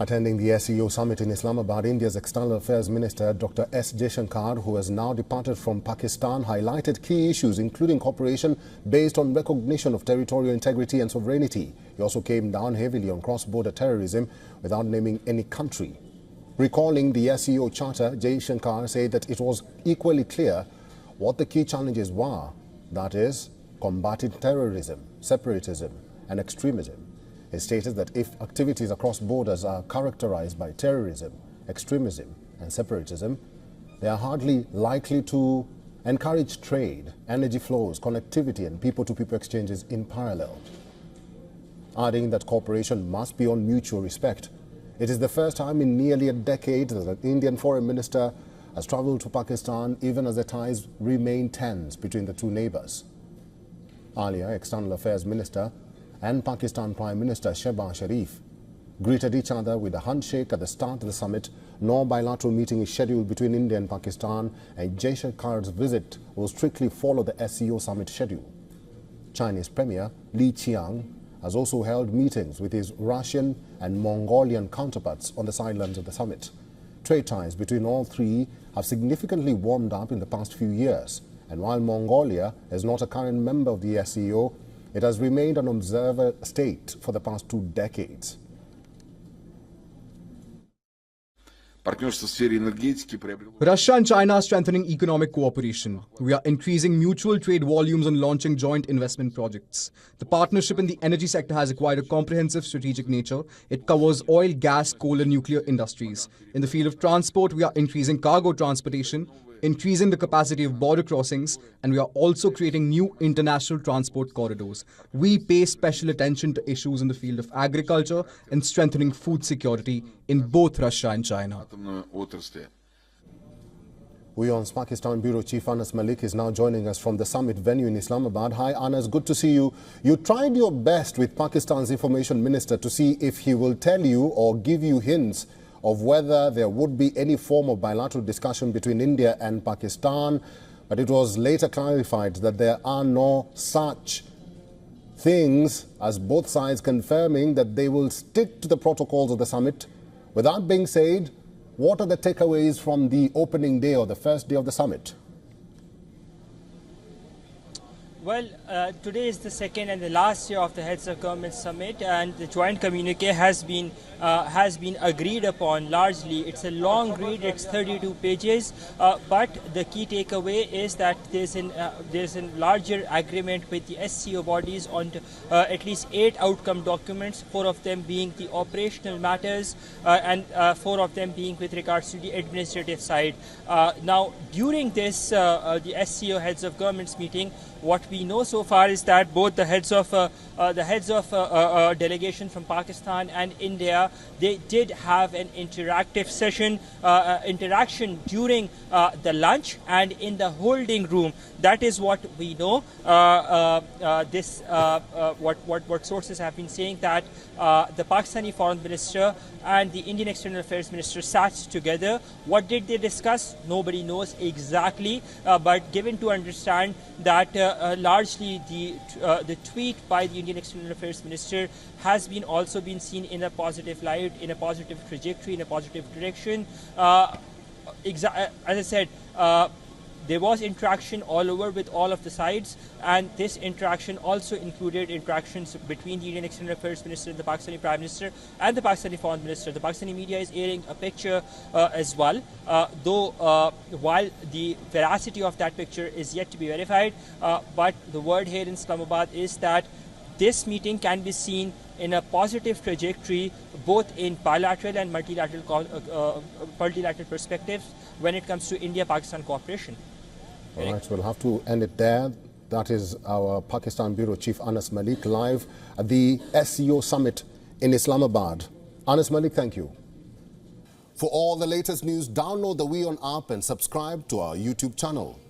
Attending the SCO summit in Islamabad, India's External Affairs Minister Dr. S. Jaishankar, who has now departed from Pakistan, highlighted key issues including cooperation based on recognition of territorial integrity and sovereignty. He also came down heavily on cross-border terrorism without naming any country. Recalling the SCO charter, Jaishankar said that it was equally clear what the key challenges were, that is, combating terrorism, separatism and extremism. He stated that if activities across borders are characterized by terrorism, extremism and separatism, they are hardly likely to encourage trade, energy flows, connectivity and people-to-people exchanges in parallel. Adding that cooperation must be on mutual respect. It is the first time in nearly a decade that an Indian foreign minister has travelled to Pakistan, even as the ties remain tense between the two neighbours. Earlier, External Affairs Minister and Pakistan Prime Minister Shehbaz Sharif greeted each other with a handshake at the start of the summit. No bilateral meeting is scheduled between India and Pakistan, and Jaishankar's visit will strictly follow the SCO summit schedule. Chinese Premier Li Qiang has also held meetings with his Russian and Mongolian counterparts on the sidelines of the summit. Trade ties between all three have significantly warmed up in the past few years, and while Mongolia is not a current member of the SCO, it has remained an observer state for the past 2 decades. Russia and China are strengthening economic cooperation. We are increasing mutual trade volumes and launching joint investment projects. The partnership in the energy sector has acquired a comprehensive strategic nature. It covers oil, gas, coal and nuclear industries. In the field of transport, we are increasing cargo transportation, increasing the capacity of border crossings, and we are also creating new international transport corridors. We pay special attention to issues in the field of agriculture and strengthening food security in both Russia and China. WION's Pakistan Bureau Chief Anas Malik is now joining us from the summit venue in Islamabad. Hi Anas, good to see you. You tried your best with Pakistan's Information Minister to see if he will tell you or give you hints of whether there would be any form of bilateral discussion between India and Pakistan, but it was later clarified that there are no such things, as both sides confirming that they will stick to the protocols of the summit. With that being said, what are the takeaways from the opening day or the first day of the summit? Well, today is the second and the last day of the Heads of Government Summit, and the joint communique has been agreed upon largely. It's a long read, it's 32 pages, but the key takeaway is that there's a larger agreement with the SCO bodies on at least 8 outcome documents, 4 of them being the operational matters and 4 of them being with regards to the administrative side. Now, during this, the SCO Heads of Governments meeting, what we know so far is that both the heads of delegation from Pakistan and India, they did have an interactive session, interaction during the lunch and in the holding room. That is what we know. What sources have been saying, that the Pakistani Foreign Minister and the Indian External Affairs Minister sat together. What did they discuss? Nobody knows exactly, but given to understand that largely the tweet by the Indian External Affairs Minister has also been seen in a positive light, in a positive trajectory, in a positive direction. As I said, there was interaction all over with all of the sides, and this interaction also included interactions between the Indian External Affairs Minister, the Pakistani Prime Minister and the Pakistani Foreign Minister. The Pakistani media is airing a picture as well, though while the veracity of that picture is yet to be verified, but the word here in Islamabad is that this meeting can be seen in a positive trajectory, both in bilateral and multilateral perspectives when it comes to India-Pakistan cooperation. All right, we'll have to end it there. That is our Pakistan Bureau Chief Anas Malik live at the SCO summit in Islamabad. Anas Malik, thank you. For all the latest news, download the WION app and subscribe to our YouTube channel.